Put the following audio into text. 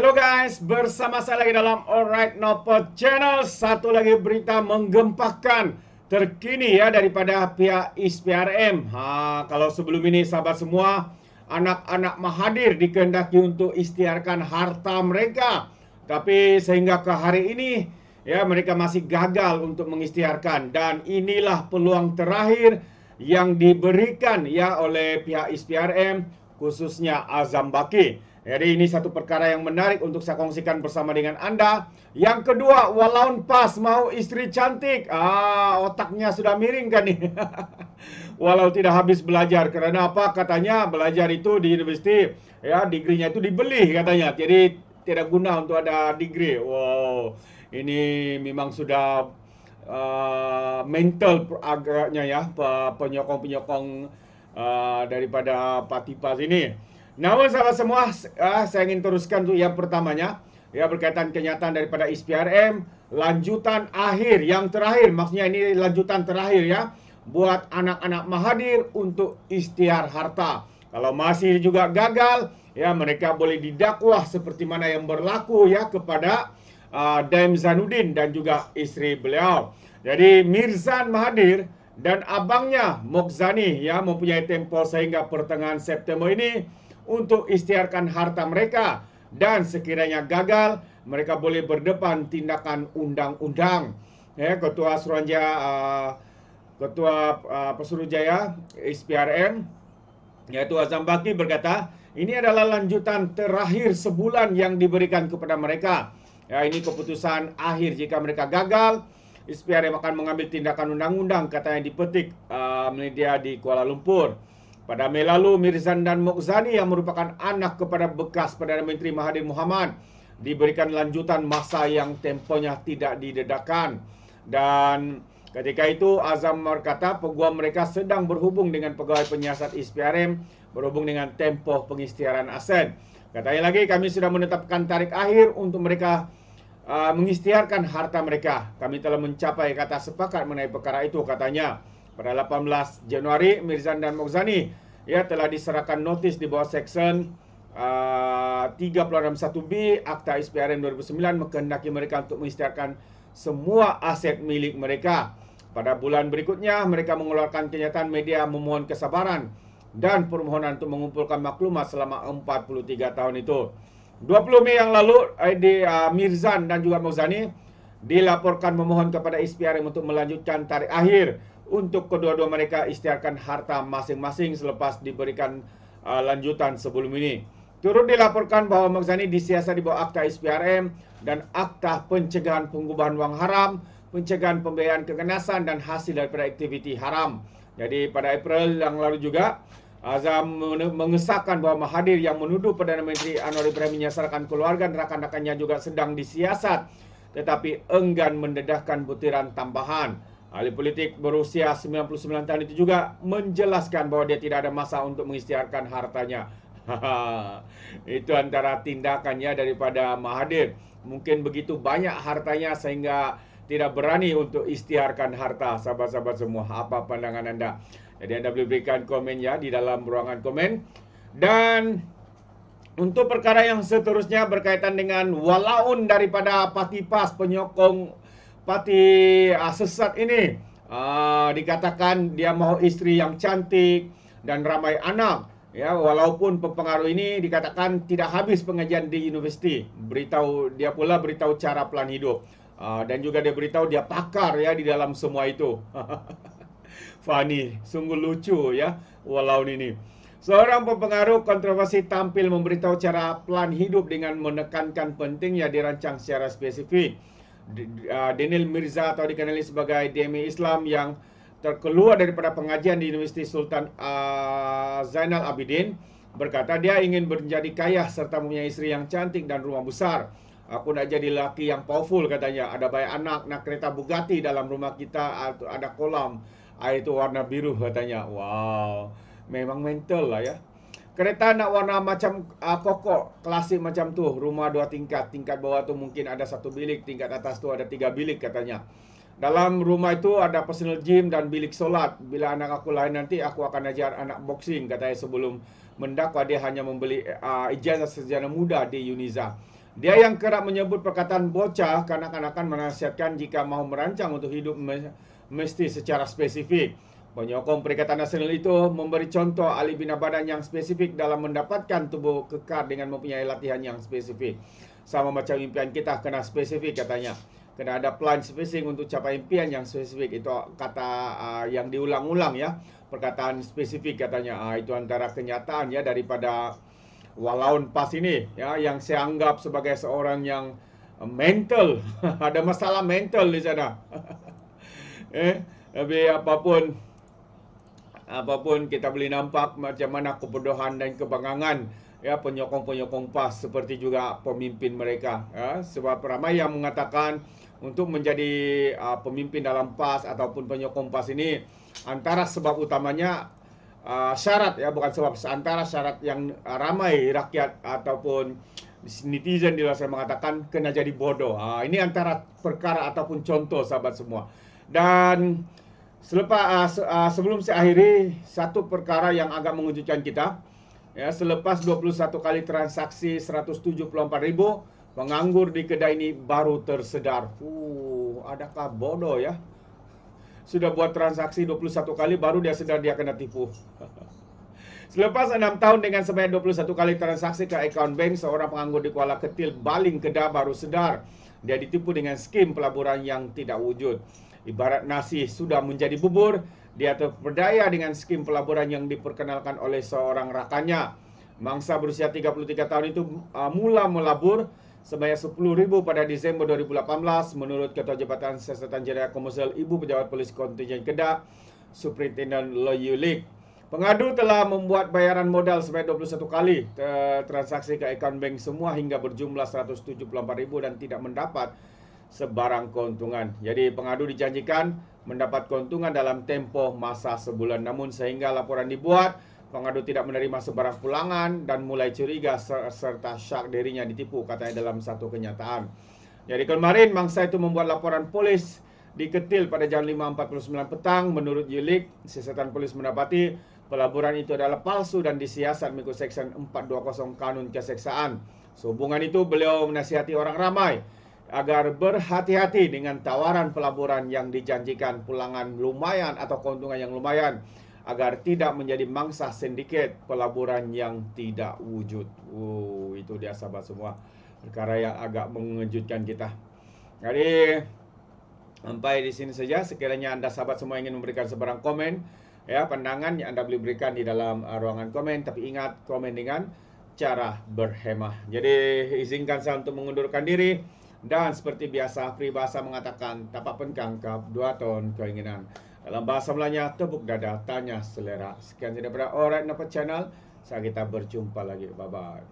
Hello guys, bersama saya lagi dalam Alright Nopod Channel. Satu lagi berita menggempakan terkini ya daripada pihak ISPRM. Kalau sebelum ini sahabat semua, anak-anak Mahathir dikehendaki untuk isytiharkan harta mereka. Tapi sehingga ke hari ini ya mereka masih gagal untuk mengisytiharkan, dan inilah peluang terakhir yang diberikan ya oleh pihak ISPRM, khususnya Azam Baki. Jadi ini satu perkara yang menarik untuk saya kongsikan bersama dengan Anda. Yang kedua, walaupun pas mau istri cantik, otaknya sudah miring kan nih. Walau tidak habis belajar. Karena apa? Katanya belajar itu di universiti, ya degree-nya itu dibeli katanya. Jadi tidak guna untuk ada degree. Wow, ini memang sudah mental agaknya ya, penyokong-penyokong daripada Parti PAS ini. Namun sahabat semua, saya ingin teruskan untuk yang pertamanya, ya berkaitan kenyataan daripada ISPRM, lanjutan akhir, yang terakhir, maksudnya ini lanjutan terakhir ya, buat anak-anak Mahathir untuk isytihar harta. Kalau masih juga gagal, ya mereka boleh didakwah seperti mana yang berlaku ya kepada Daim Zainuddin dan juga istri beliau. Jadi Mirzan Mahathir dan abangnya Mokzani ya mempunyai tempoh sehingga pertengahan September ini untuk isytiharkan harta mereka, dan sekiranya gagal mereka boleh berdepan tindakan undang-undang. Ya, Ketua Pesuruhjaya ISPRM yaitu Azam Baki berkata, ini adalah lanjutan terakhir sebulan yang diberikan kepada mereka. Ya, ini keputusan akhir. Jika mereka gagal, ISPRM akan mengambil tindakan undang-undang, katanya dipetik media di Kuala Lumpur. Pada Mei lalu, Mirzan dan Mokzani yang merupakan anak kepada bekas Perdana Menteri Mahathir Mohamad diberikan lanjutan masa yang tempohnya tidak didedahkan. Dan ketika itu Azam berkata peguam mereka sedang berhubung dengan pegawai penyiasat ISPRM berhubung dengan tempoh pengisytiharan aset. Katanya lagi, kami sudah menetapkan tarikh akhir untuk mereka mengisytiharkan harta mereka. Kami telah mencapai kata sepakat mengenai perkara itu, katanya. Pada 18 Januari, Mirzan dan Mokzani ya telah diserahkan notis di bawah Seksyen 361B Akta ISPRM 2009 mengkehendaki mereka untuk mengisytiharkan semua aset milik mereka. Pada bulan berikutnya, mereka mengeluarkan kenyataan media memohon kesabaran dan permohonan untuk mengumpulkan maklumat selama 43 tahun itu. 20 Mei yang lalu, Mirzan dan juga Mokzani dilaporkan memohon kepada ISPRM untuk melanjutkan tarikh akhir untuk kedua-dua mereka isytiharkan harta masing-masing selepas diberikan lanjutan sebelum ini. Turut dilaporkan bahawa Mokzani disiasat di bawah Akta ISPRM dan Akta Pencegahan Pengubahan Wang Haram, Pencegahan Pembiayaan Keganasan dan hasil daripada aktiviti haram. Jadi pada April yang lalu juga, Azam mengesahkan bahawa Mahathir yang menuduh Perdana Menteri Anwar Ibrahim menyasarkan keluarga dan rakan-rakannya juga sedang disiasat, tetapi enggan mendedahkan butiran tambahan. Ahli politik berusia 99 tahun itu juga menjelaskan bahawa dia tidak ada masa untuk mengisytiharkan hartanya. Itu antara tindakannya daripada Mahathir. Mungkin begitu banyak hartanya sehingga tidak berani untuk isytiharkan harta. Sahabat-sahabat semua, apa pandangan anda? Jadi anda boleh berikan komen ya di dalam ruangan komen. Dan untuk perkara yang seterusnya berkaitan dengan walaun daripada Parti PAS, penyokong Parti sesat ini, dikatakan dia mahu isteri yang cantik dan ramai anak. Ya, walaupun pempengaruh ini dikatakan tidak habis pengajian di universiti. Dia pula beritahu cara plan hidup. Dan juga dia beritahu dia pakar ya di dalam semua itu. Funny, sungguh lucu ya walaupun ini. Seorang pempengaruh kontroversi tampil memberitahu cara plan hidup dengan menekankan pentingnya dirancang secara spesifik. Daniel Mirza atau dikenali sebagai DMI Islam yang terkeluar daripada pengajian di Universiti Sultan Zainal Abidin berkata dia ingin menjadi kaya serta mempunyai isteri yang cantik dan rumah besar. Aku nak jadi lelaki yang powerful, katanya. Ada banyak anak, nak kereta Bugatti dalam rumah kita, ada kolam air itu warna biru, katanya. Wow, memang mental lah ya. Kereta nak warna macam kokok, klasik macam tu. Rumah 2 tingkat. Tingkat bawah tu mungkin ada 1 bilik. Tingkat atas tu ada 3 bilik, katanya. Dalam rumah itu ada personal gym dan bilik solat. Bila anak aku lahir nanti, aku akan ajar anak boxing, katanya sebelum mendakwa dia hanya membeli ijazah sarjana muda di Uniza. Dia yang kerap menyebut perkataan bocah kanak-kanakan menasihatkan jika mahu merancang untuk hidup mesti secara spesifik. Penyokong Perikatan Nasional itu memberi contoh ahli bina badan yang spesifik dalam mendapatkan tubuh kekar dengan mempunyai latihan yang spesifik. Sama macam impian kita kena spesifik katanya. Kena ada plan spesifik untuk capai impian yang spesifik. Itu kata yang diulang-ulang ya. Perkataan spesifik katanya. Itu antara kenyataan ya daripada Walaun PAS ini ya, yang saya anggap sebagai seorang yang mental. Ada masalah mental di sana. Tapi apapun kita boleh nampak macam mana kebodohan dan kebangangan ya penyokong-penyokong PAS, seperti juga pemimpin mereka ya. Sebab ramai yang mengatakan untuk menjadi pemimpin dalam PAS ataupun penyokong PAS ini, antara sebab utamanya syarat ya, bukan sebab, antara syarat yang ramai rakyat ataupun netizen di luar sana mengatakan kena jadi bodoh. Ini antara perkara ataupun contoh sahabat semua. Dan sebelum saya akhiri, satu perkara yang agak mengejutkan kita ya, selepas 21 kali transaksi 174.000, penganggur di kedai ini baru tersedar. Adakah bodoh ya? Sudah buat transaksi 21 kali baru dia sedar dia kena tipu. Selepas 6 tahun dengan sebanyak 21 kali transaksi ke akaun bank, seorang penganggur di Kuala Ketil, Baling, Kedah baru sedar dia ditipu dengan skim pelaburan yang tidak wujud. Ibarat nasi sudah menjadi bubur, dia terperdaya dengan skim pelaburan yang diperkenalkan oleh seorang rakannya. Mangsa berusia 33 tahun itu mula melabur sebanyak 10.000 pada Disember 2018 menurut Ketua Jabatan Siasatan Jaya Komersial Ibu Pejabat Polis Kontingen Kedah, Superintendent Loh Yulik. Pengadu telah membuat bayaran modal sebanyak 21 kali transaksi ke akaun bank semua hingga berjumlah 174.000 dan tidak mendapat sebarang keuntungan. Jadi pengadu dijanjikan mendapat keuntungan dalam tempoh masa sebulan, namun sehingga laporan dibuat, pengadu tidak menerima sebarang pulangan dan mulai curiga serta syak dirinya ditipu, katanya dalam satu kenyataan. Jadi kemarin mangsa itu membuat laporan polis di Ketil pada jam 5.49 petang. Menurut Yulik, siasatan polis mendapati pelaburan itu adalah palsu dan disiasat mengikut Seksyen 420 Kanun Keseksaan. Sehubungan itu beliau menasihati orang ramai agar berhati-hati dengan tawaran pelaburan yang dijanjikan pulangan lumayan atau keuntungan yang lumayan, agar tidak menjadi mangsa sindiket pelaburan yang tidak wujud. Itu dia sahabat semua, perkara yang agak mengejutkan kita. Jadi sampai di sini saja. Sekiranya anda sahabat semua ingin memberikan sebarang komen ya, pandangan yang anda boleh berikan di dalam ruangan komen, tapi ingat, komen dengan cara berhemah. Jadi izinkan saya untuk mengundurkan diri. Dan seperti biasa, peribahasa mengatakan tapak penkangkap, 2 ton keinginan. Dalam bahasa Melayanya, tepuk dada, tanya selera. Sekian daripada Alright Nampak Channel. Sampai kita berjumpa lagi. Bye-bye.